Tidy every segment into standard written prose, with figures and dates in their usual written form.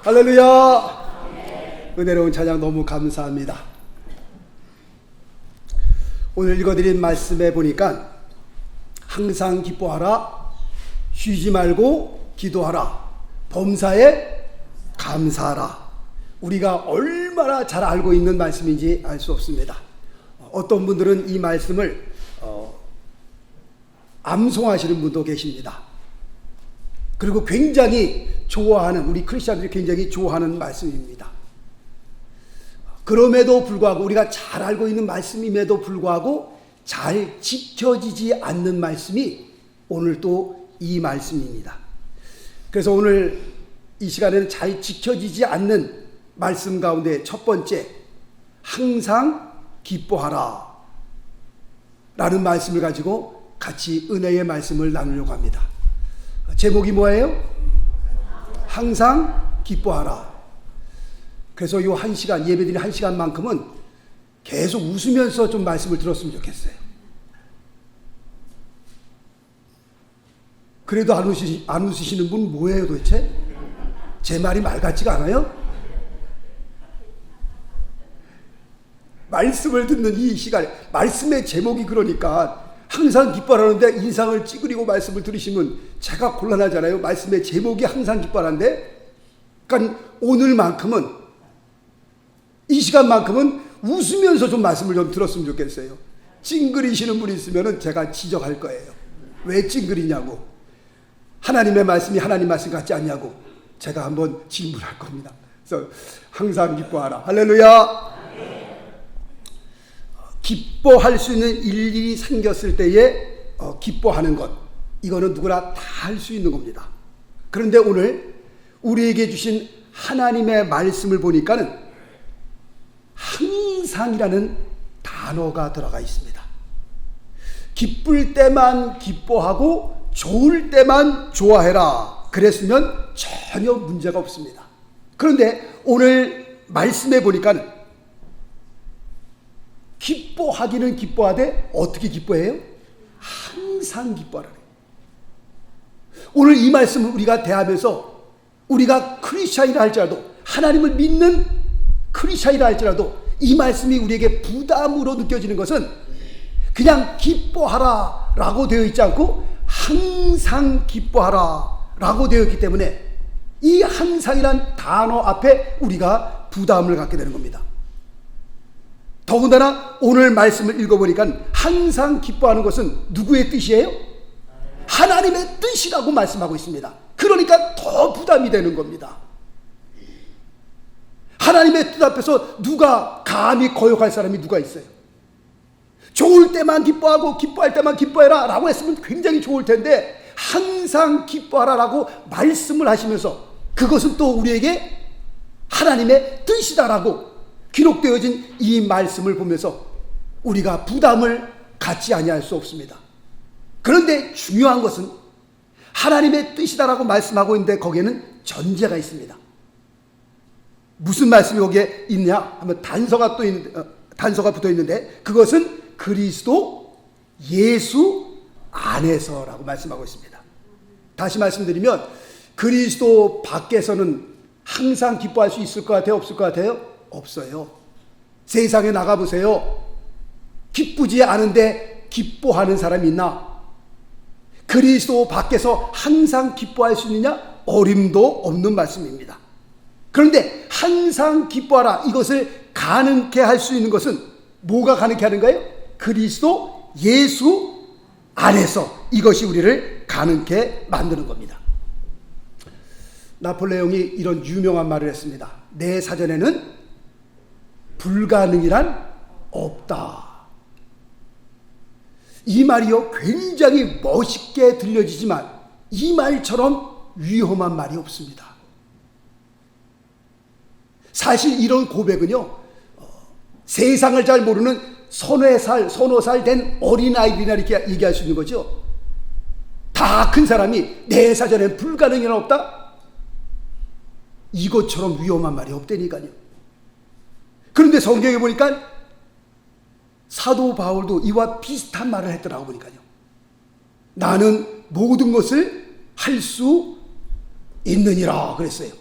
할렐루야. 은혜로운 찬양 너무 감사합니다. 오늘 읽어드린 말씀에 보니까 항상 기뻐하라, 쉬지 말고 기도하라, 범사에 감사하라. 우리가 얼마나 잘 알고 있는 말씀인지 알 수 없습니다. 어떤 분들은 이 말씀을 암송하시는 분도 계십니다. 그리고 굉장히 좋아하는, 우리 크리스찬들이 굉장히 좋아하는 말씀입니다. 그럼에도 불구하고, 우리가 잘 알고 있는 말씀임에도 불구하고 잘 지켜지지 않는 말씀이 오늘 또 이 말씀입니다. 그래서 오늘 이 시간에는 잘 지켜지지 않는 말씀 가운데 첫 번째, 항상 기뻐하라 라는 말씀을 가지고 같이 은혜의 말씀을 나누려고 합니다. 제목이 뭐예요? 항상 기뻐하라. 그래서 이 한 시간, 예배드린 한 시간만큼은 계속 웃으면서 좀 말씀을 들었으면 좋겠어요. 그래도 안 웃으시는 분 뭐예요 도대체? 제 말이 말 같지가 않아요? 말씀을 듣는 이 시간, 말씀의 제목이 그러니까 항상 기뻐하라는데 인상을 찌그리고 말씀을 들으시면 제가 곤란하잖아요. 말씀의 제목이 항상 기뻐하라는데, 그러니까 오늘만큼은, 이 시간만큼은 웃으면서 좀 말씀을 좀 들었으면 좋겠어요. 찡그리시는 분이 있으면 제가 지적할 거예요. 왜 찡그리냐고, 하나님의 말씀이 하나님 말씀 같지 않냐고 제가 한번 질문할 겁니다. 그래서 항상 기뻐하라. 할렐루야. 기뻐할 수 있는 일이 생겼을 때에 기뻐하는 것, 이거는 누구나 다 할 수 있는 겁니다. 그런데 오늘 우리에게 주신 하나님의 말씀을 보니까는 항상이라는 단어가 들어가 있습니다. 기쁠 때만 기뻐하고 좋을 때만 좋아해라, 그랬으면 전혀 문제가 없습니다. 그런데 오늘 말씀해 보니까는 기뻐하기는 기뻐하되 어떻게 기뻐해요? 항상 기뻐하라. 오늘 이 말씀을 우리가 대하면서, 우리가 크리스찬이라 할지라도, 하나님을 믿는 크리스찬이라 할지라도 이 말씀이 우리에게 부담으로 느껴지는 것은 그냥 기뻐하라 라고 되어 있지 않고 항상 기뻐하라 라고 되어 있기 때문에 이 항상이란 단어 앞에 우리가 부담을 갖게 되는 겁니다. 더군다나 오늘 말씀을 읽어보니까 항상 기뻐하는 것은 누구의 뜻이에요? 하나님의 뜻이라고 말씀하고 있습니다. 그러니까 더 부담이 되는 겁니다. 하나님의 뜻 앞에서 누가 감히 거역할 사람이 누가 있어요? 좋을 때만 기뻐하고 기뻐할 때만 기뻐해라 라고 했으면 굉장히 좋을 텐데, 항상 기뻐하라 라고 말씀을 하시면서 그것은 또 우리에게 하나님의 뜻이다라고 기록되어진 이 말씀을 보면서 우리가 부담을 갖지 아니할 수 없습니다. 그런데 중요한 것은 하나님의 뜻이다라고 말씀하고 있는데 거기에는 전제가 있습니다. 무슨 말씀이 거기에 있냐 하면 단서가 붙어 있는데, 그것은 그리스도 예수 안에서라고 말씀하고 있습니다. 다시 말씀드리면, 그리스도 밖에서는 항상 기뻐할 수 있을 것 같아요? 없을 것 같아요? 없어요. 세상에 나가보세요. 기쁘지 않은데 기뻐하는 사람이 있나? 그리스도 밖에서 항상 기뻐할 수 있느냐? 어림도 없는 말씀입니다. 그런데 항상 기뻐하라, 이것을 가능케 할 수 있는 것은 뭐가 가능케 하는 거예요? 그리스도 예수 안에서 이것이 우리를 가능케 만드는 겁니다. 나폴레옹이 이런 유명한 말을 했습니다. 내 사전에는 불가능이란 없다. 이 말이요, 굉장히 멋있게 들려지지만 이 말처럼 위험한 말이 없습니다. 사실 이런 고백은요, 세상을 잘 모르는 서너 살 된 어린아이들이나 이렇게 얘기할 수 있는 거죠. 다 큰 사람이 내 사전엔 불가능이란 없다? 이것처럼 위험한 말이 없다니까요. 그런데 성경에 보니까 사도 바울도 이와 비슷한 말을 했더라고 보니까요. 나는 모든 것을 할 수 있느니라 그랬어요.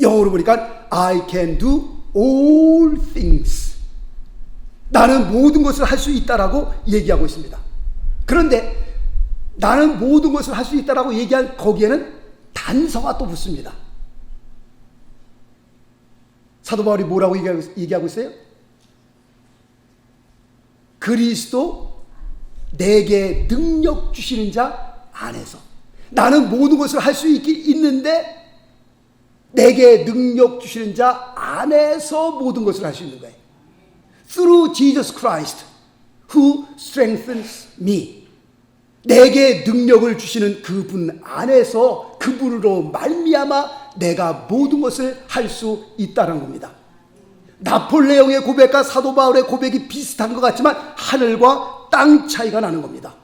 영어로 보니까 I can do all things. 나는 모든 것을 할 수 있다라고 얘기하고 있습니다. 그런데 나는 모든 것을 할 수 있다라고 얘기한 거기에는 단서가 또 붙습니다. 사도 바울이 뭐라고 얘기하고 있어요? 그리스도 내게 능력 주시는 자 안에서. 나는 모든 것을 할 수 있는데 내게 능력 주시는 자 안에서 모든 것을 할 수 있는 거예요. Through Jesus Christ who strengthens me. 내게 능력을 주시는 그분 안에서, 그분으로 말미암아 내가 모든 것을 할 수 있다는 겁니다. 나폴레옹의 고백과 사도 바울의 고백이 비슷한 것 같지만 하늘과 땅 차이가 나는 겁니다.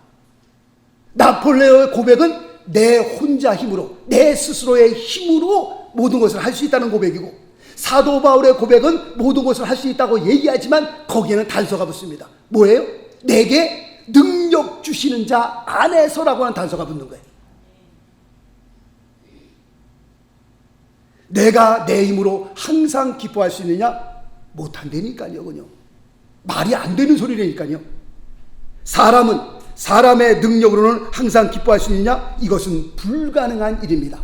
나폴레옹의 고백은 내 혼자 힘으로, 내 스스로의 힘으로 모든 것을 할 수 있다는 고백이고, 사도 바울의 고백은 모든 것을 할 수 있다고 얘기하지만 거기에는 단서가 붙습니다. 뭐예요? 내게 능력 주시는 자 안에서라고 하는 단서가 붙는 거예요. 내가 내 힘으로 항상 기뻐할 수 있느냐? 못한다니까요. 그냥 말이 안 되는 소리라니까요. 사람은 사람의 능력으로는 항상 기뻐할 수 있느냐? 이것은 불가능한 일입니다.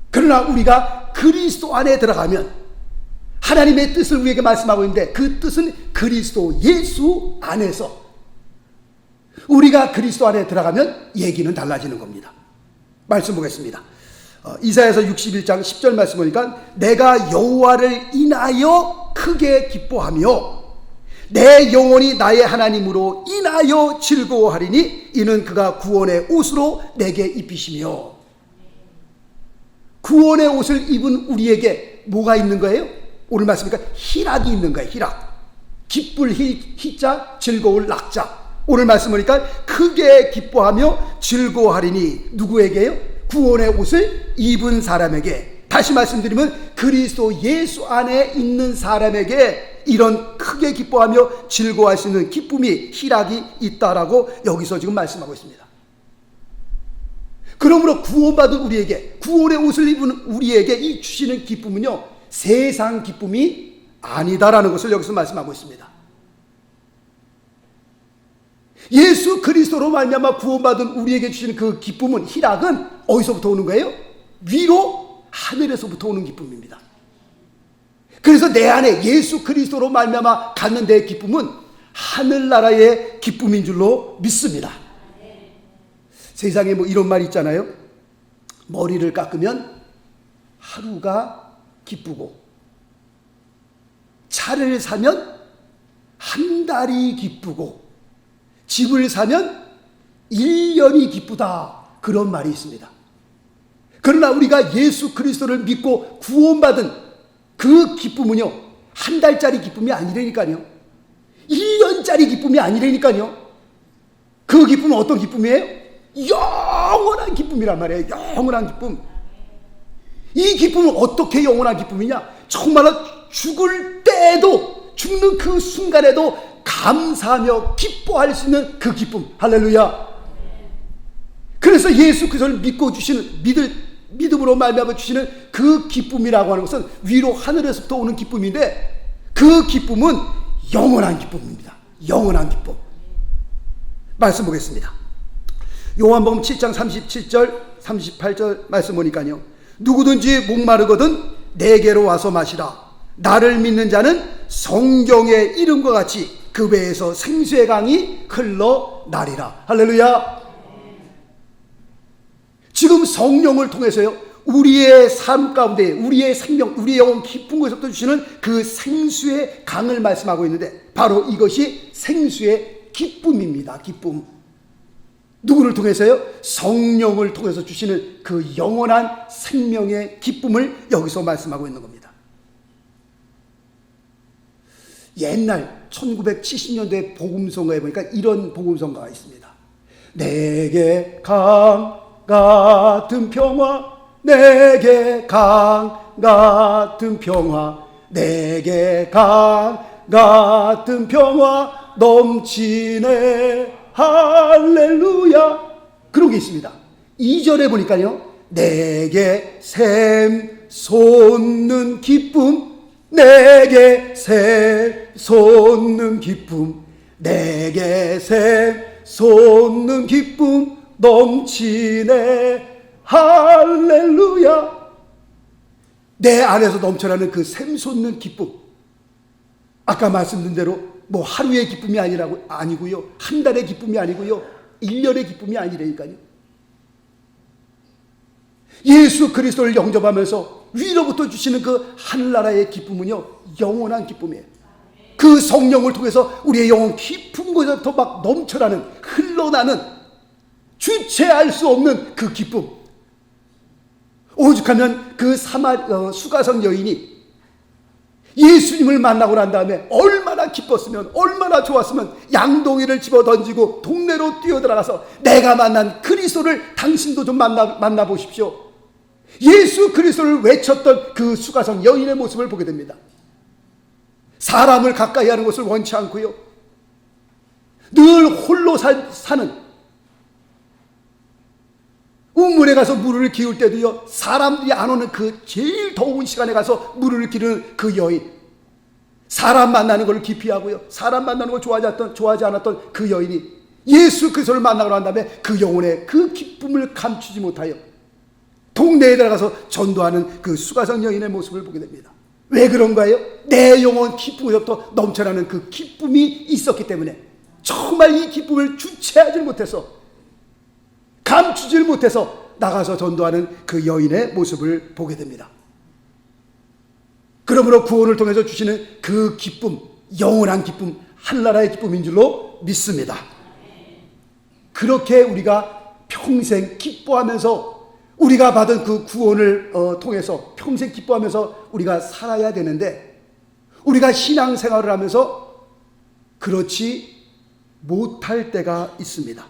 그러나 우리가 그리스도 안에 들어가면 하나님의 뜻을 우리에게 말씀하고 있는데, 그 뜻은 그리스도 예수 안에서, 우리가 그리스도 안에 들어가면 얘기는 달라지는 겁니다. 말씀 보겠습니다. 이사야서 61장 10절 말씀 보니까 내가 여호와를 인하여 크게 기뻐하며 내 영혼이 나의 하나님으로 인하여 즐거워하리니 이는 그가 구원의 옷으로 내게 입히시며. 구원의 옷을 입은 우리에게 뭐가 있는 거예요? 오늘 말씀이니까 희락이 있는 거예요. 희락. 기쁠 희자, 즐거울 낙자. 오늘 말씀 보니까 크게 기뻐하며 즐거워하리니 누구에게요? 구원의 옷을 입은 사람에게. 다시 말씀드리면 그리스도 예수 안에 있는 사람에게 이런 크게 기뻐하며 즐거워할 수 있는 기쁨이, 희락이 있다라고 여기서 지금 말씀하고 있습니다. 그러므로 구원받은 우리에게, 구원의 옷을 입은 우리에게 이 주시는 기쁨은요, 세상 기쁨이 아니다라는 것을 여기서 말씀하고 있습니다. 예수 그리스도로 말미암아 구원받은 우리에게 주시는 그 기쁨은, 희락은 어디서부터 오는 거예요? 위로 하늘에서부터 오는 기쁨입니다. 그래서 내 안에 예수 그리스도로 말미암아 갖는 내 기쁨은 하늘나라의 기쁨인 줄로 믿습니다. 세상에 뭐 이런 말 있잖아요. 머리를 깎으면 하루가 기쁘고 차를 사면 한 달이 기쁘고 집을 사면 1년이 기쁘다, 그런 말이 있습니다. 그러나 우리가 예수 그리스도를 믿고 구원받은 그 기쁨은요, 한 달짜리 기쁨이 아니라니까요. 1년짜리 기쁨이 아니라니까요. 그 기쁨은 어떤 기쁨이에요? 영원한 기쁨이란 말이에요. 영원한 기쁨. 이 기쁨은 어떻게 영원한 기쁨이냐? 정말로 죽을 때에도, 죽는 그 순간에도 감사하며 기뻐할 수 있는 그 기쁨. 할렐루야. 그래서 예수 그리스도를 믿고 주시는, 믿음으로 말미암아 주시는 그 기쁨이라고 하는 것은 위로 하늘에서부터 오는 기쁨인데, 그 기쁨은 영원한 기쁨입니다. 영원한 기쁨. 말씀 보겠습니다. 요한복음 7장 37절 38절 말씀 보니까요, 누구든지 목마르거든 내게로 와서 마시라. 나를 믿는 자는 성경의 이름과 같이 그 배에서 생수의 강이 흘러나리라. 할렐루야. 지금 성령을 통해서요, 우리의 삶 가운데, 우리의 생명, 우리의 영혼 깊은 곳에서부터 주시는 그 생수의 강을 말씀하고 있는데, 바로 이것이 생수의 기쁨입니다. 기쁨. 누구를 통해서요? 성령을 통해서 주시는 그 영원한 생명의 기쁨을 여기서 말씀하고 있는 겁니다. 옛날 1970년대 복음성가에 보니까 이런 복음성가가 있습니다. 내게 강 같은 평화, 내게 강 같은 평화, 내게 강 같은 평화 넘치네 할렐루야. 그런 게 있습니다. 2절에 보니까요, 내게 샘 솟는 기쁨, 내게 솟는 기쁨, 내게 솟는 기쁨 넘치네. 할렐루야. 내 안에서 넘쳐나는 그 샘솟는 기쁨. 아까 말씀드린 대로 뭐 하루의 기쁨이 아니고요, 한 달의 기쁨이 아니고요, 1년의 기쁨이 아니라니까요. 예수 그리스도를 영접하면서 위로부터 주시는 그 하늘나라의 기쁨은요, 영원한 기쁨이에요. 그 성령을 통해서 우리의 영혼 깊은 곳에서부터 막 넘쳐나는, 흘러나는, 주체할 수 없는 그 기쁨. 오죽하면 그 수가성 여인이 예수님을 만나고 난 다음에 얼마나 기뻤으면, 얼마나 좋았으면 양동이를 집어 던지고 동네로 뛰어들어가서 내가 만난 그리스도를 당신도 좀 만나보십시오. 예수 그리스도를 외쳤던 그 수가성 여인의 모습을 보게 됩니다. 사람을 가까이 하는 것을 원치 않고요, 늘 홀로 사는, 우물에 가서 물을 기울 때도요, 사람들이 안 오는 그 제일 더운 시간에 가서 물을 기르는 그 여인, 사람 만나는 걸 기피하고요, 사람 만나는 걸 좋아하지 않았던 그 여인이 예수 그리스도를 만나고 난 다음에 그 영혼의 그 기쁨을 감추지 못하여 동네에 들어가서 전도하는 그 수가성 여인의 모습을 보게 됩니다. 왜 그런가요? 내 영혼 기쁨에서부터 넘쳐나는 그 기쁨이 있었기 때문에, 정말 이 기쁨을 주체하지 못해서, 감추질 못해서 나가서 전도하는 그 여인의 모습을 보게 됩니다. 그러므로 구원을 통해서 주시는 그 기쁨, 영원한 기쁨, 한나라의 기쁨인 줄로 믿습니다. 그렇게 우리가 평생 기뻐하면서, 우리가 받은 그 구원을 통해서 평생 기뻐하면서 우리가 살아야 되는데, 우리가 신앙생활을 하면서 그렇지 못할 때가 있습니다.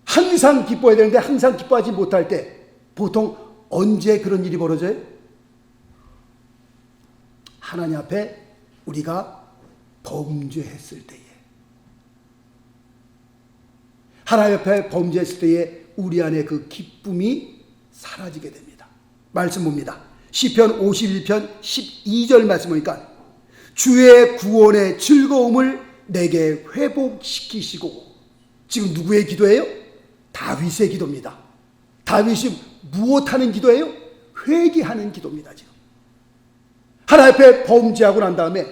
항상 기뻐해야 되는데 항상 기뻐하지 못할 때, 보통 언제 그런 일이 벌어져요? 하나님 앞에 우리가 범죄했을 때에, 하나님 앞에 범죄했을 때에 우리 안에 그 기쁨이 사라지게 됩니다. 말씀 봅니다. 시편 51편 12절 말씀 보니까, 주의 구원의 즐거움을 내게 회복시키시고. 지금 누구의 기도예요? 다윗의 기도입니다. 다윗이 무엇하는 기도예요? 회개하는 기도입니다. 지금 하나님 앞에 범죄하고 난 다음에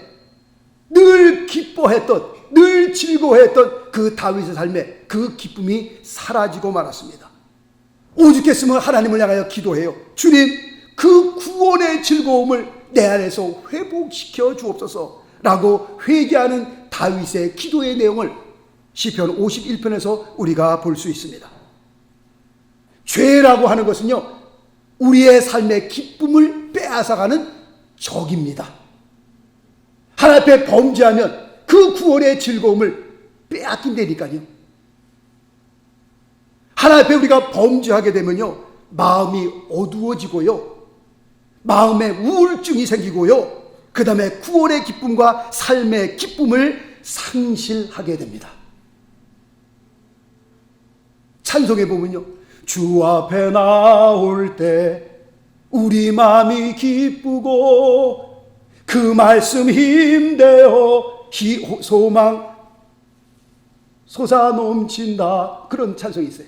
늘 기뻐했던, 늘 즐거워했던 그 다윗의 삶에 그 기쁨이 사라지고 말았습니다. 오죽했으면 하나님을 향하여 기도해요. 주님, 그 구원의 즐거움을 내 안에서 회복시켜 주옵소서 라고 회개하는 다윗의 기도의 내용을 시편 51편에서 우리가 볼 수 있습니다. 죄라고 하는 것은요, 우리의 삶의 기쁨을 빼앗아가는 적입니다. 하나님 앞에 범죄하면 그 구원의 즐거움을 빼앗긴다니까요. 하나님 앞에 우리가 범죄하게 되면요, 마음이 어두워지고요, 마음에 우울증이 생기고요, 그 다음에 구원의 기쁨과 삶의 기쁨을 상실하게 됩니다. 찬송에 보면요, 주 앞에 나올 때 우리 마음이 기쁘고 그 말씀 힘내어 소망 솟아 넘친다, 그런 찬송이 있어요.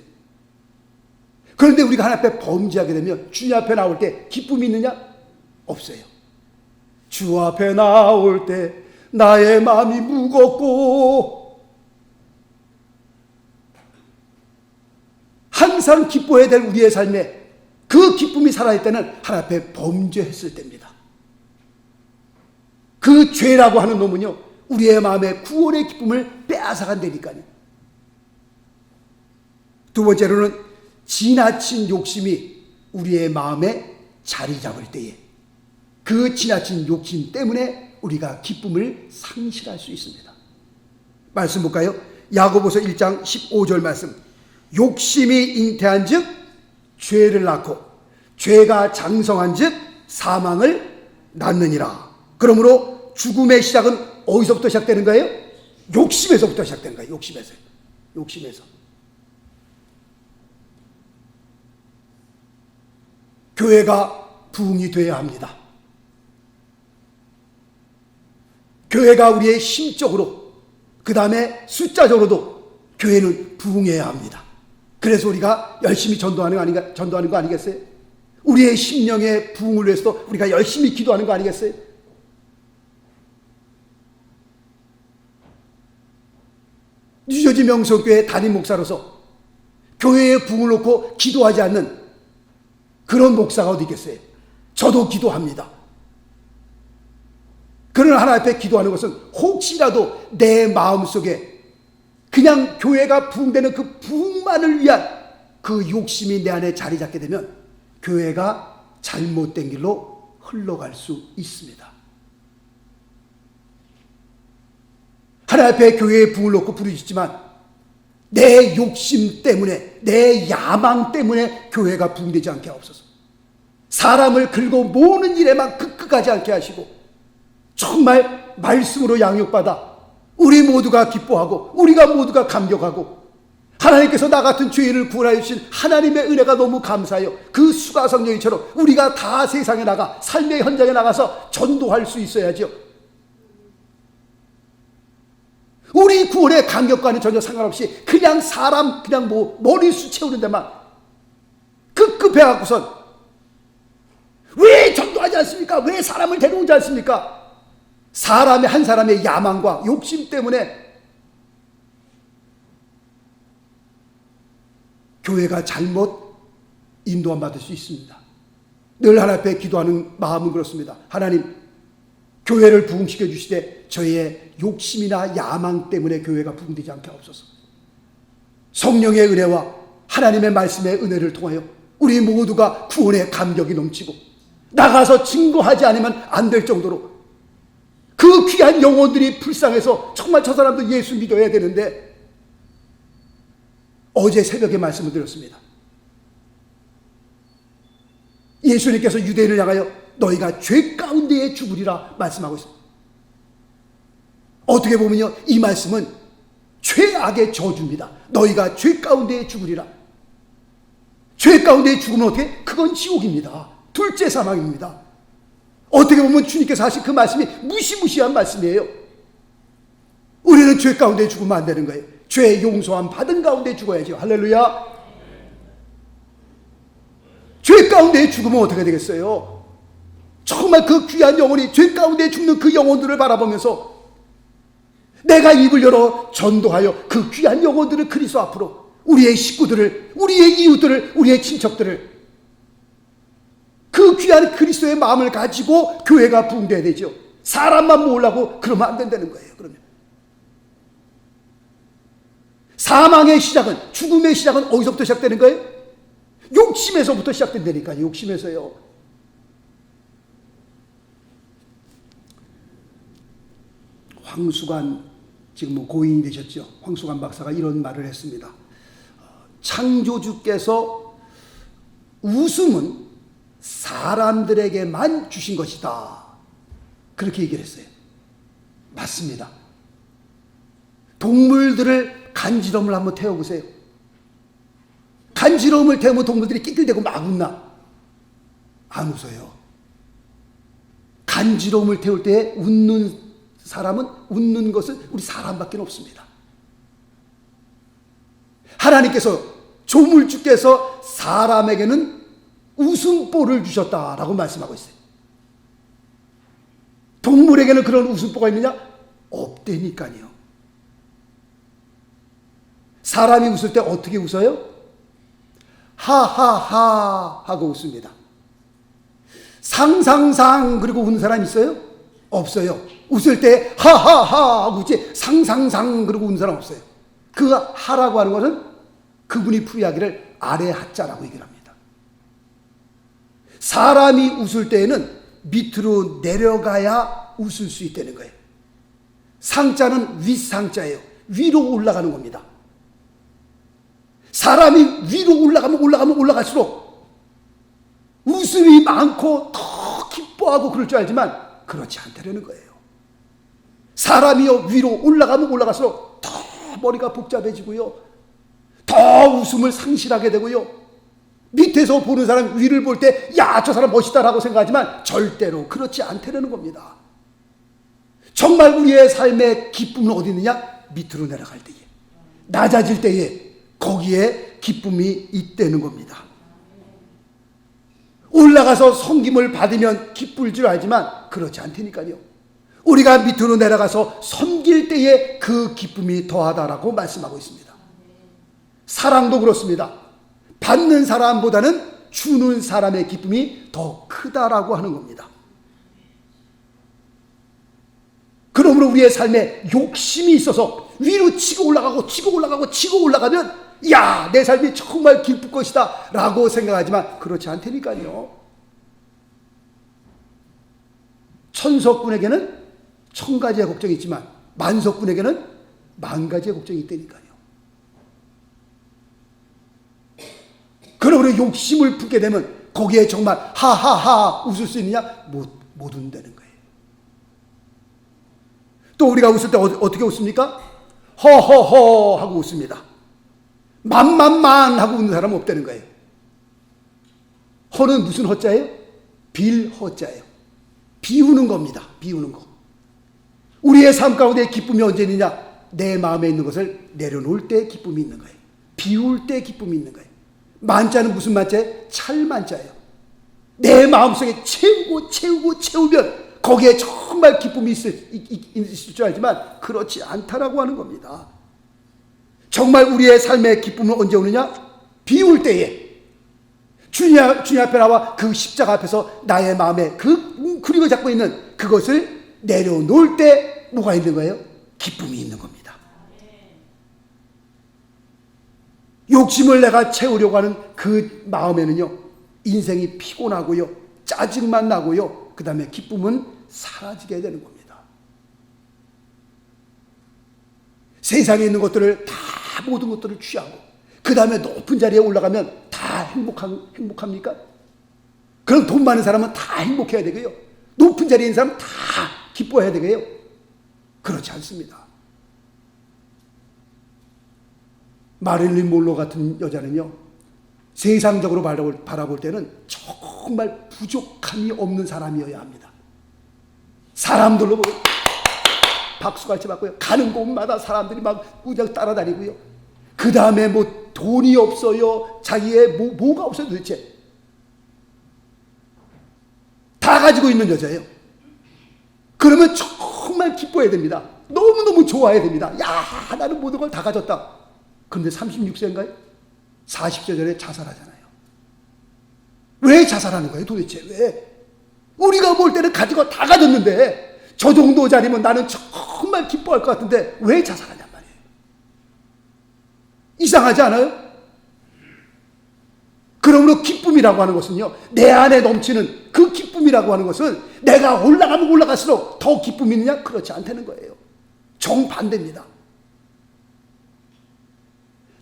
그런데 우리가 하나님 앞에 범죄하게 되면 주님 앞에 나올 때 기쁨이 있느냐? 없어요. 주 앞에 나올 때 나의 마음이 무겁고, 항상 기뻐해야 될 우리의 삶에 그 기쁨이 살아있을 때는 하나님 앞에 범죄했을 때입니다. 그 죄라고 하는 놈은요, 우리의 마음에 구원의 기쁨을 빼앗아간다니까요. 두 번째로는 지나친 욕심이 우리의 마음에 자리 잡을 때에, 그 지나친 욕심 때문에 우리가 기쁨을 상실할 수 있습니다. 말씀 볼까요? 야고보서 1장 15절 말씀. 욕심이 잉태한 즉 죄를 낳고 죄가 장성한 즉 사망을 낳느니라. 그러므로 죽음의 시작은 어디서부터 시작되는 거예요? 욕심에서부터 시작되는 거예요. 욕심에서. 교회가 부흥이 되어야 합니다. 교회가 우리의 심적으로, 그 다음에 숫자적으로도 교회는 부흥해야 합니다. 그래서 우리가 열심히 전도하는 거 아니겠어요? 우리의 심령의 부흥을 위해서 우리가 열심히 기도하는 거 아니겠어요? 뉴저지 명성교회 담임 목사로서 교회의 부흥을 놓고 기도하지 않는 그런 목사가 어디 있겠어요? 저도 기도합니다. 그러나 하나님 앞에 기도하는 것은 혹시라도 내 마음속에 그냥 교회가 부흥되는 그 부흥만을 위한 그 욕심이 내 안에 자리 잡게 되면 교회가 잘못된 길로 흘러갈 수 있습니다. 하나님 앞에 교회의 부흥을 놓고 부르짖지만 내 욕심 때문에, 내 야망 때문에 교회가 부흥되지 않게 하옵소서. 사람을 긁어 모으는 일에만 끝까지 않게 하시고 정말 말씀으로 양육받아 우리 모두가 기뻐하고 우리가 모두가 감격하고 하나님께서 나 같은 죄인을 구원하여 주신 하나님의 은혜가 너무 감사해요. 그 수가 성령님처럼 우리가 다 세상에 나가 삶의 현장에 나가서 전도할 수 있어야죠. 우리 구원의 감격과는 전혀 상관없이 그냥 사람 그냥 뭐 머리수 채우는 데만 급급해갖고선 왜 전도하지 않습니까? 왜 사람을 데려오지 않습니까? 사람의 한 사람의 야망과 욕심 때문에 교회가 잘못 인도함 받을 수 있습니다. 늘 하나님 앞에 기도하는 마음은 그렇습니다. 하나님, 교회를 부흥시켜 주시되 저의 욕심이나 야망 때문에 교회가 부흥되지 않게 하옵소서. 성령의 은혜와 하나님의 말씀의 은혜를 통하여 우리 모두가 구원의 감격이 넘치고 나가서 증거하지 않으면 안 될 정도로 그 귀한 영혼들이 불쌍해서 정말 저 사람도 예수 믿어야 되는데, 어제 새벽에 말씀을 드렸습니다. 예수님께서 유대인을 향하여 너희가 죄 가운데에 죽으리라 말씀하고 있습니다. 어떻게 보면요, 이 말씀은 최악의 저주입니다. 너희가 죄 가운데에 죽으리라. 죄 가운데에 죽으면 어떻게? 그건 지옥입니다. 둘째 사망입니다. 어떻게 보면 주님께서 하신 그 말씀이 무시무시한 말씀이에요. 우리는 죄 가운데 죽으면 안 되는 거예요. 죄 용서함 받은 가운데 죽어야죠. 할렐루야. 죄 가운데 죽으면 어떻게 되겠어요? 정말 그 귀한 영혼이 죄 가운데 죽는 그 영혼들을 바라보면서 내가 입을 열어 전도하여 그 귀한 영혼들을 그리스도 앞으로, 우리의 식구들을, 우리의 이웃들을, 우리의 친척들을 그 귀한 그리스도의 마음을 가지고 교회가 부흥돼야 되죠. 사람만 모으려고 그러면 안 된다는 거예요. 그러면 사망의 시작은, 죽음의 시작은 어디서부터 시작되는 거예요? 욕심에서부터 시작된다니까요. 욕심에서요. 황수관, 지금 뭐 고인이 되셨죠. 황수관 박사가 이런 말을 했습니다. 창조주께서 웃음은 사람들에게만 주신 것이다. 그렇게 얘기를 했어요. 맞습니다. 동물들을 간지럼을 한번 태워보세요. 간지럼을 태우면 동물들이 낄낄대고 막 웃나? 안 웃어요. 간지럼을 태울 때 웃는 사람은, 웃는 것은 우리 사람밖에 없습니다. 하나님께서, 조물주께서 사람에게는 웃음보를 주셨다라고 말씀하고 있어요. 동물에게는 그런 웃음보가 있느냐? 없다니까요. 사람이 웃을 때 어떻게 웃어요? 하하하 하고 웃습니다. 상상상 그리고 웃는 사람 있어요? 없어요. 웃을 때 하하하 하고 웃지 상상상 그리고 웃는 사람 없어요. 그 하라고 하는 것은 그분이 풀이하기를 아래 하자라고 얘기를 합니다. 사람이 웃을 때에는 밑으로 내려가야 웃을 수 있다는 거예요. 상자는 윗상자예요. 위로 올라가는 겁니다. 사람이 위로 올라가면 올라갈수록 웃음이 많고 더 기뻐하고 그럴 줄 알지만 그렇지 않다는 거예요. 사람이요, 위로 올라가면 올라갈수록 더 머리가 복잡해지고요, 더 웃음을 상실하게 되고요, 밑에서 보는 사람 위를 볼 때 야, 저 사람 멋있다라고 생각하지만 절대로 그렇지 않다는 겁니다. 정말 우리의 삶의 기쁨은 어디 있느냐? 밑으로 내려갈 때에, 낮아질 때에 거기에 기쁨이 있다는 겁니다. 올라가서 섬김을 받으면 기쁠 줄 알지만 그렇지 않다니까요. 우리가 밑으로 내려가서 섬길 때에 그 기쁨이 더하다라고 말씀하고 있습니다. 사랑도 그렇습니다. 받는 사람보다는 주는 사람의 기쁨이 더 크다라고 하는 겁니다. 그러므로 우리의 삶에 욕심이 있어서 위로 치고 올라가면 야, 내 삶이 정말 기쁠 것이다 라고 생각하지만 그렇지 않다니까요. 천석군에게는 1000가지의 걱정이 있지만 만석군에게는 10,000가지의 걱정이 있다니까요. 그러므로 욕심을 품게 되면 거기에 정말 하하하 웃을 수 있느냐? 못 웃는다는 거예요. 또 우리가 웃을 때 어떻게 웃습니까? 허허허 하고 웃습니다. 만만만 하고 웃는 사람은 없다는 거예요. 허는 무슨 허자예요? 빌허자예요. 비우는 겁니다. 비우는 거. 우리의 삶 가운데 기쁨이 언제 있느냐? 내 마음에 있는 것을 내려놓을 때 기쁨이 있는 거예요. 비울 때 기쁨이 있는 거예요. 만자는 무슨 만자예요? 찰만자예요. 내 마음속에 채우면 거기에 정말 기쁨이 있을 줄 알지만 그렇지 않다라고 하는 겁니다. 정말 우리의 삶의 기쁨은 언제 오느냐? 비울 때에 주님 앞에 나와 그 십자가 앞에서 나의 마음에 그리고 잡고 있는 그것을 내려놓을 때 뭐가 있는 거예요? 기쁨이 있는 겁니다. 욕심을 내가 채우려고 하는 그 마음에는요, 인생이 피곤하고요, 짜증만 나고요, 그 다음에 기쁨은 사라지게 되는 겁니다. 세상에 있는 것들을 다 모든 것들을 취하고 그 다음에 높은 자리에 올라가면 다 행복합니까? 그럼 돈 많은 사람은 다 행복해야 되고요, 높은 자리에 있는 사람은 다 기뻐해야 되고요. 그렇지 않습니다. 마릴린 몰로 같은 여자는요, 세상적으로 바라볼 때는 정말 부족함이 없는 사람이어야 합니다. 사람들로 보고 박수같이 받고요, 가는 곳마다 사람들이 막 우장 따라다니고요, 그 다음에 뭐 돈이 없어요, 자기의 뭐가 없어요. 도대체 다 가지고 있는 여자예요. 그러면 정말 기뻐해야 됩니다. 너무너무 좋아해야 됩니다. 야, 나는 모든 걸 다 가졌다. 그런데 36세인가요? 40세 전에 자살하잖아요. 왜 자살하는 거예요 도대체? 왜? 우리가 볼 때는 가지고 다 가졌는데 저 정도 자리면 나는 정말 기뻐할 것 같은데 왜 자살하냔 말이에요. 이상하지 않아요? 그러므로 기쁨이라고 하는 것은요, 내 안에 넘치는 그 기쁨이라고 하는 것은 내가 올라가면 올라갈수록 더 기쁨이 있느냐? 그렇지 않다는 거예요. 정반대입니다.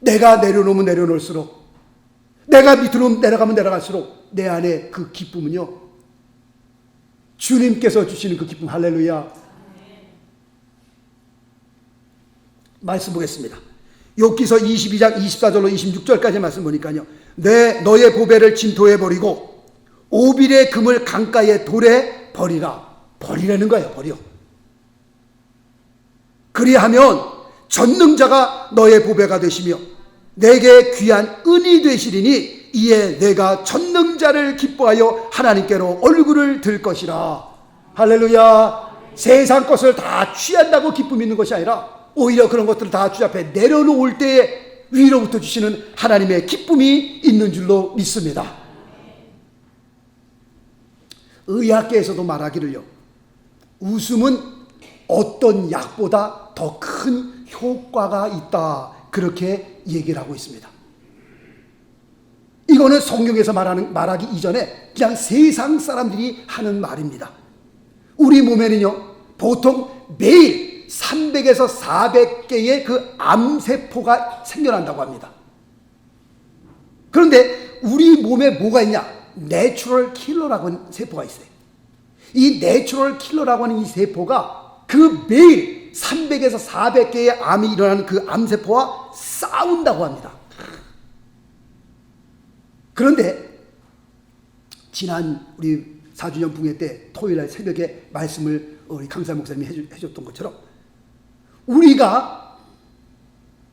내가 내려놓으면 내려놓을수록, 내가 밑으로 내려가면 내려갈수록 내 안에 그 기쁨은요, 주님께서 주시는 그 기쁨, 할렐루야. 말씀 보겠습니다. 욥기서 22장 24절로 26절까지 말씀 보니까요, 너의 보배를 진토에 버리고 오빌의 금을 강가의 돌에 버리라. 버리라는 거예요. 버려. 그리하면 전능자가 너의 보배가 되시며 내게 귀한 은이 되시리니 이에 내가 전능자를 기뻐하여 하나님께로 얼굴을 들 것이라. 할렐루야. 세상 것을 다 취한다고 기쁨이 있는 것이 아니라 오히려 그런 것들을 다 주 앞에 내려놓을 때에 위로부터 주시는 하나님의 기쁨이 있는 줄로 믿습니다. 의학계에서도 말하기를요, 웃음은 어떤 약보다 더 큰 효과가 있다, 그렇게 얘기를 하고 있습니다. 이거는 성경에서 말하기 이전에 그냥 세상 사람들이 하는 말입니다. 우리 몸에는요, 보통 매일 300에서 400개의 그 암세포가 생겨난다고 합니다. 그런데 우리 몸에 뭐가 있냐? 내추럴 킬러라고 하는 세포가 있어요. 이 내추럴 킬러라고 하는 이 세포가 그 매일 300에서 400개의 암이 일어나는 그 암세포와 싸운다고 합니다. 그런데 지난 우리 4주년 붕괴 때 토요일날 새벽에 말씀을 우리 강사 목사님이 해줬던 것처럼 우리가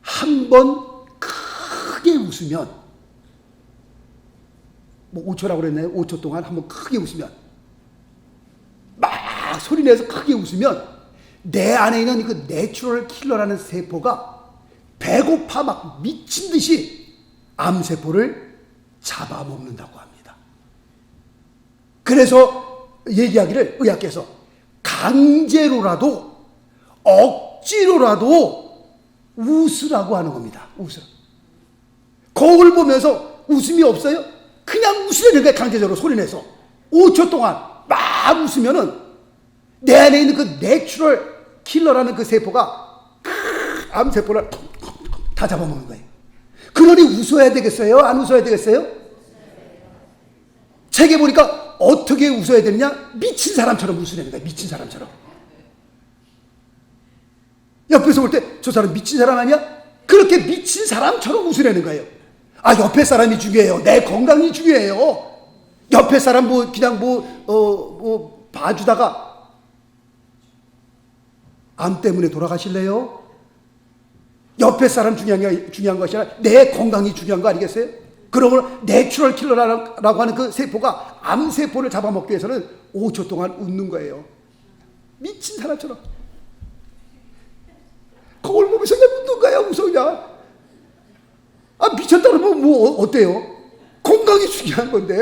한 번 크게 웃으면, 뭐 5초라고 그랬나요? 5초 동안 한 번 크게 웃으면, 막 소리내서 크게 웃으면 내 안에 있는 그 내추럴 킬러라는 세포가 배고파 막 미친 듯이 암세포를 잡아먹는다고 합니다. 그래서 얘기하기를 의학계에서 강제로라도 억지로라도 웃으라고 하는 겁니다. 웃으라. 거울 보면서 웃음이 없어요? 그냥 웃으려는 거예요. 강제적으로 소리내서 5초 동안 막 웃으면은 내 안에 있는 그 내추럴 킬러라는 그 세포가 암세포를 다 잡아먹는 거예요. 그러니 웃어야 되겠어요? 안 웃어야 되겠어요? 책에 보니까 어떻게 웃어야 되느냐? 미친 사람처럼 웃으려는 거예요. 미친 사람처럼. 옆에서 볼 때 저 사람 미친 사람 아니야? 그렇게 미친 사람처럼 웃으려는 거예요. 아, 옆에 사람이 중요해요. 내 건강이 중요해요. 옆에 사람 뭐 그냥 봐주다가 암 때문에 돌아가실래요? 옆에 사람 중요한 것이 아니라 내 건강이 중요한 거 아니겠어요? 그러면 내추럴 킬러라고 하는 그 세포가 암세포를 잡아먹기 위해서는 5초 동안 웃는 거예요. 미친 사람처럼. 거울 보면서 그냥 웃는 거야. 웃어 그냥. 아, 미쳤다 그러면 뭐 어때요? 건강이 중요한 건데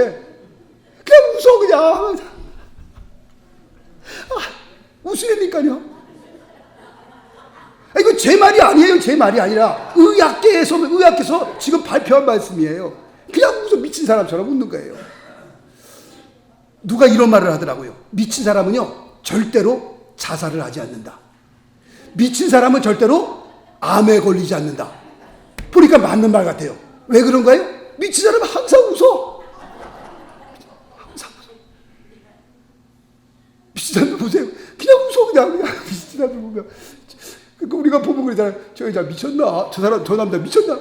그냥 웃어 그냥. 웃으려니까요. 이거 제 말이 아니에요. 제 말이 아니라 의학계에서 지금 발표한 말씀이에요. 그냥 웃어. 미친 사람처럼 웃는 거예요. 누가 이런 말을 하더라고요. 미친 사람은요 절대로 자살을 하지 않는다. 미친 사람은 절대로 암에 걸리지 않는다. 보니까 맞는 말 같아요. 왜 그런가요? 미친 사람은 항상 웃어. 항상 웃어. 미친 사람들 보세요. 그냥 웃어 그냥 미친 사람들 보면. 그러니까 우리가 보면 그러잖아요. 저 여자 미쳤나? 저 남자 미쳤나?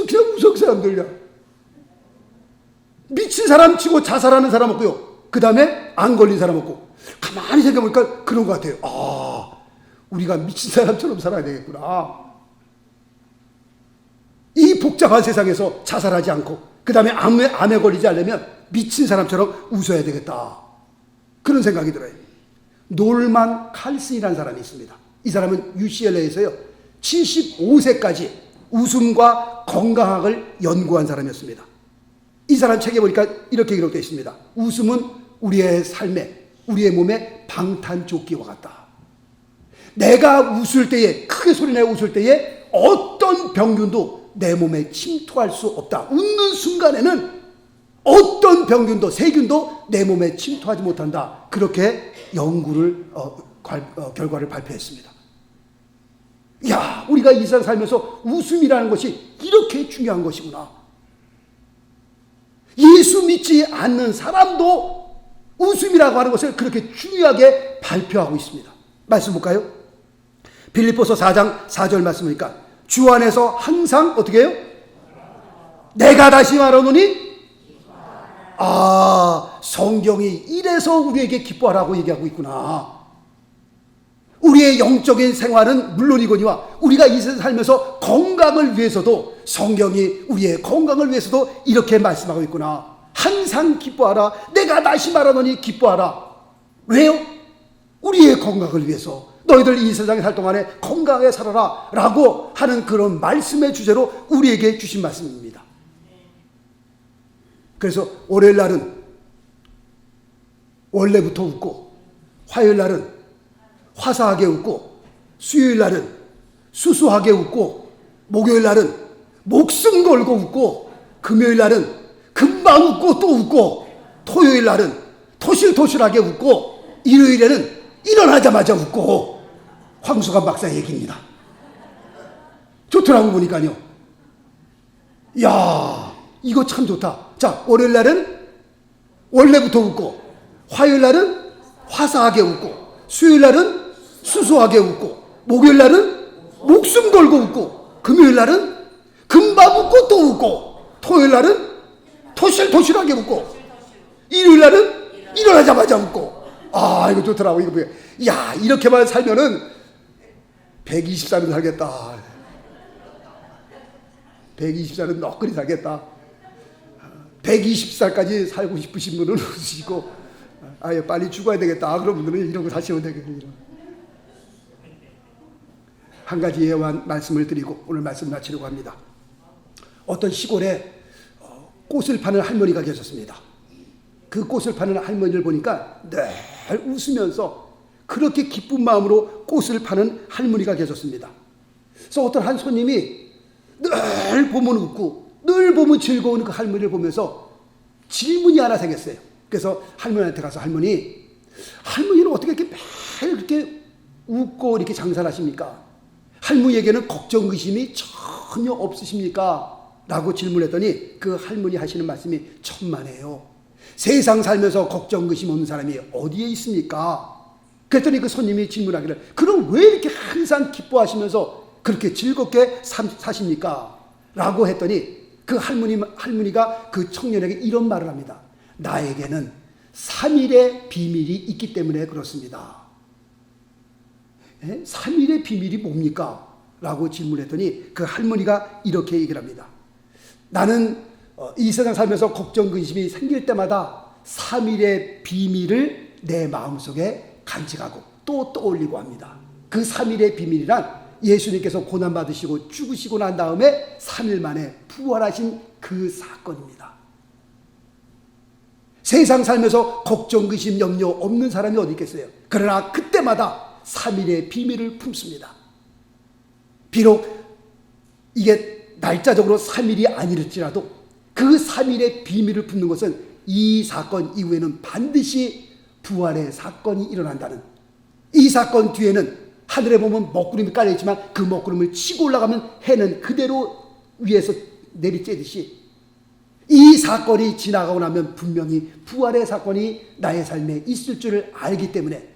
그냥 웃어 그 사람들이야. 미친 사람 치고 자살하는 사람 없고요. 그 다음에 안 걸린 사람 없고. 가만히 생각해보니까 그런 것 같아요. 우리가 미친 사람처럼 살아야 되겠구나. 이 복잡한 세상에서 자살하지 않고 그 다음에 암에 걸리지 않으려면 미친 사람처럼 웃어야 되겠다. 그런 생각이 들어요. 놀만 칼슨이라는 사람이 있습니다. 이 사람은 UCLA에서요 75세까지 웃음과 건강학을 연구한 사람이었습니다. 이 사람 책에 보니까 이렇게 기록되어 있습니다. 웃음은 우리의 삶에, 우리의 몸에 방탄조끼와 같다. 내가 웃을 때에, 크게 소리내어 웃을 때에 어떤 병균도 내 몸에 침투할 수 없다. 웃는 순간에는 어떤 병균도, 세균도 내 몸에 침투하지 못한다. 그렇게 연구를 결과를 발표했습니다. 야, 우리가 이 세상 살면서 웃음이라는 것이 이렇게 중요한 것이구나. 예수 믿지 않는 사람도 웃음이라고 하는 것을 그렇게 중요하게 발표하고 있습니다. 말씀 볼까요? 빌립보서 4장 4절 말씀이니까 주 안에서 항상 어떻게 해요? 내가 다시 말하노니 성경이 이래서 우리에게 기뻐하라고 얘기하고 있구나. 우리의 영적인 생활은 물론이거니와 우리가 이 세상 살면서 건강을 위해서도 성경이 우리의 건강을 위해서도 이렇게 말씀하고 있구나. 항상 기뻐하라. 내가 다시 말하노니 기뻐하라. 왜요? 우리의 건강을 위해서. 너희들 이 세상에 살 동안에 건강하게 살아라 라고 하는 그런 말씀의 주제로 우리에게 주신 말씀입니다. 그래서 월요일 날은 원래부터 웃고, 화요일 날은 화사하게 웃고, 수요일 날은 수수하게 웃고, 목요일 날은 목숨 걸고 웃고, 금요일 날은 금방 웃고 또 웃고, 토요일 날은 토실토실하게 웃고, 일요일에는 일어나자마자 웃고. 황수관 박사 얘기입니다. 좋더라고 보니까요. 야, 이거 참 좋다. 자, 월요일 날은 원래부터 웃고, 화요일 날은 화사하게 웃고, 수요일 날은 수수하게 웃고, 목요일 날은 목숨 걸고 웃고, 금요일 날은 금방 웃고 또 웃고, 토요일 날은 토실토실하게 웃고, 일요일 날은 일어나자마자 웃고. 아, 이거 좋더라고. 이거 뭐야. 야, 이렇게만 살면은 120살은 살겠다. 120살은 너끈히 살겠다. 120살까지 살고 싶으신 분은 웃으시고, 아예 빨리 죽어야 되겠다. 그런 분들은 이런 거 사시면 되겠네요. 한 가지 예언 말씀을 드리고 오늘 말씀 마치려고 합니다. 어떤 시골에 꽃을 파는 할머니가 계셨습니다. 그 꽃을 파는 할머니를 보니까 늘 웃으면서 그렇게 기쁜 마음으로 꽃을 파는 할머니가 계셨습니다. 그래서 어떤 한 손님이 늘 보면 웃고 늘 보면 즐거운 그 할머니를 보면서 질문이 하나 생겼어요. 그래서 할머니한테 가서 할머니는 어떻게 이렇게 매일 그렇게 웃고 이렇게 장사를 하십니까? 할머니에게는 걱정, 의심이 전혀 없으십니까? 라고 질문했더니 그 할머니 하시는 말씀이 천만에요. 세상 살면서 걱정, 의심 없는 사람이 어디에 있습니까? 그랬더니 그 손님이 질문하기를, 그럼 왜 이렇게 항상 기뻐하시면서 그렇게 즐겁게 사십니까? 라고 했더니 그 할머니가 그 청년에게 이런 말을 합니다. 나에게는 3일의 비밀이 있기 때문에 그렇습니다. 3일의 비밀이 뭡니까? 라고 질문했더니 그 할머니가 이렇게 얘기를 합니다. 나는 이 세상 살면서 걱정, 근심이 생길 때마다 3일의 비밀을 내 마음속에 간직하고 또 떠올리고 합니다. 그 3일의 비밀이란 예수님께서 고난받으시고 죽으시고 난 다음에 3일 만에 부활하신 그 사건입니다. 세상 살면서 걱정, 근심, 염려 없는 사람이 어디 있겠어요? 그러나 그때마다 3일의 비밀을 품습니다. 비록 이게 날짜적으로 3일이 아니랄지라도 그 3일의 비밀을 품는 것은 이 사건 이후에는 반드시 부활의 사건이 일어난다는, 이 사건 뒤에는 하늘에 보면 먹구름이 깔려있지만 그 먹구름을 치고 올라가면 해는 그대로 위에서 내리쬐듯이 이 사건이 지나가고 나면 분명히 부활의 사건이 나의 삶에 있을 줄을 알기 때문에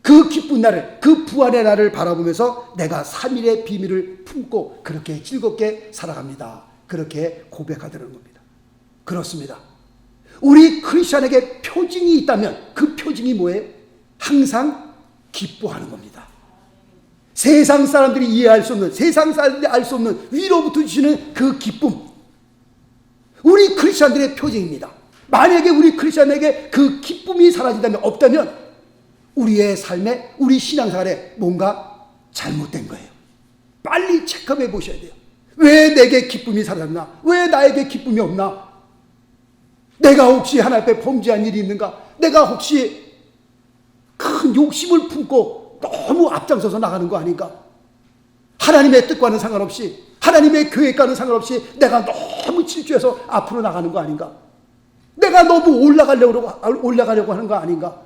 그 기쁜 날을, 그 부활의 날을 바라보면서 내가 3일의 비밀을 품고 그렇게 즐겁게 살아갑니다. 그렇게 고백하더라는 겁니다. 그렇습니다. 우리 크리스찬에게 표징이 있다면 그 표징이 뭐예요? 항상 기뻐하는 겁니다. 세상 사람들이 이해할 수 없는, 세상 사람들이 알 수 없는 위로부터 주시는 그 기쁨, 우리 크리스찬들의 표징입니다. 만약에 우리 크리스찬에게 그 기쁨이 사라진다면, 없다면 우리의 삶에, 우리 신앙생활에 뭔가 잘못된 거예요. 빨리 체크해 보셔야 돼요. 왜 내게 기쁨이 사라졌나? 왜 나에게 기쁨이 없나? 내가 혹시 하나님 앞에 범죄한 일이 있는가? 내가 혹시 큰 욕심을 품고 너무 앞장서서 나가는 거 아닌가? 하나님의 뜻과는 상관없이, 하나님의 계획과는 상관없이 내가 너무 질주해서 앞으로 나가는 거 아닌가? 내가 너무 올라가려고 하는 거 아닌가?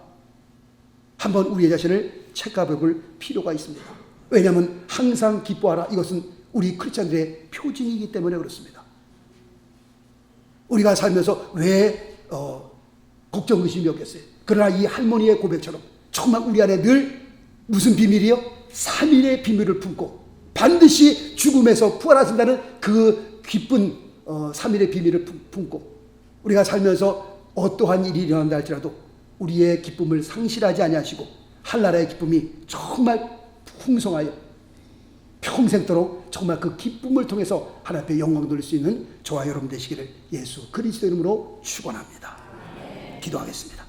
한번 우리의 자신을 체크해 볼 필요가 있습니다. 왜냐하면 항상 기뻐하라, 이것은 우리 크리스찬들의 표징이기 때문에 그렇습니다. 우리가 살면서 왜 걱정, 의심이 없겠어요? 그러나 이 할머니의 고백처럼 정말 우리 안에 늘 무슨 비밀이요? 3일의 비밀을 품고 반드시 죽음에서 부활하신다는 그 기쁜 3일의 비밀을 품고 우리가 살면서 어떠한 일이 일어난다 할지라도 우리의 기쁨을 상실하지 아니하시고 한나라의 기쁨이 정말 풍성하여 평생도록 정말 그 기쁨을 통해서 하나님 앞에 영광 돌릴 수 있는 저와 여러분 되시기를 예수 그리스도 이름으로 축원합니다. 기도하겠습니다.